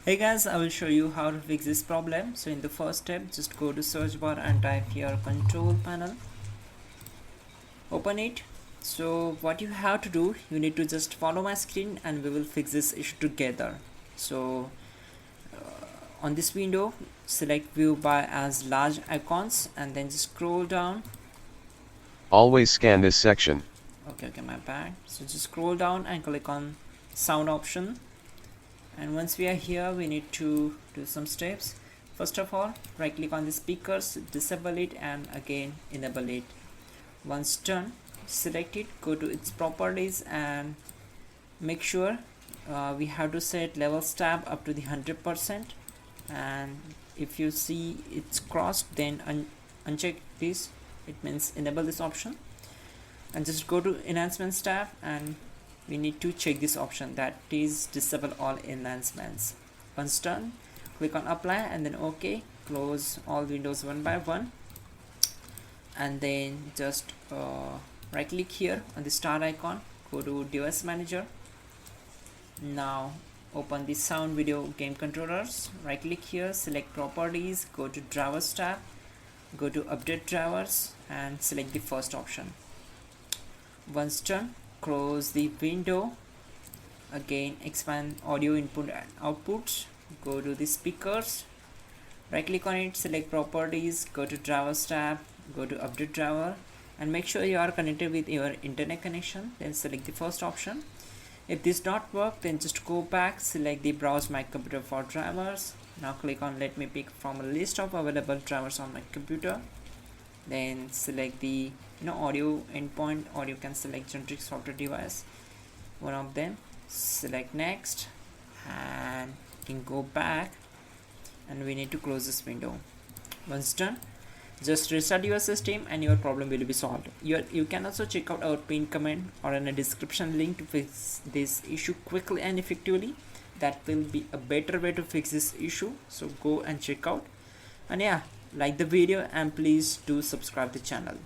Hey guys, I will show you how to fix this problem. So in the first step, just go to search bar and type here control panel. Open it. So what you have to do, you need to just follow my screen and we will fix this issue together. So on this window, select view by as large icons and then just scroll down. Always scan this section. Okay, my bad. So just scroll down and click on sound option. And once we are here, we need to do some steps. First of all, right click on the speakers, disable it and again enable it. Once done, select it, go to its properties and make sure we have to set levels tab up to the 100%, and if you see it's crossed, then uncheck this. It means enable this option, and just go to enhancements tab and we need to check this option, that is disable all enhancements. Once done, click on apply and then OK. Close all windows one by one and then just right click here on the star icon, go to device manager. Now open the sound video game controllers, right click here, select properties, go to drivers tab, go to update drivers and select the first option. Once done, close the window. Again expand audio input and output, go to the speakers, right click on it, select properties, go to drivers tab, go to update driver and make sure you are connected with your internet connection, then select the first option. If this not work, then just go back, select the browse my computer for drivers. Now click on let me pick from a list of available drivers on my computer, then select the audio endpoint, or you can select generic software device, one of them. Select next and you can go back and we need to close this window. Once done, just restart your system and your problem will be solved. You can also check out our pinned comment or in a description link to fix this issue quickly and effectively. That will be a better way to fix this issue, so go and check out. And yeah, like the video and please do subscribe the channel.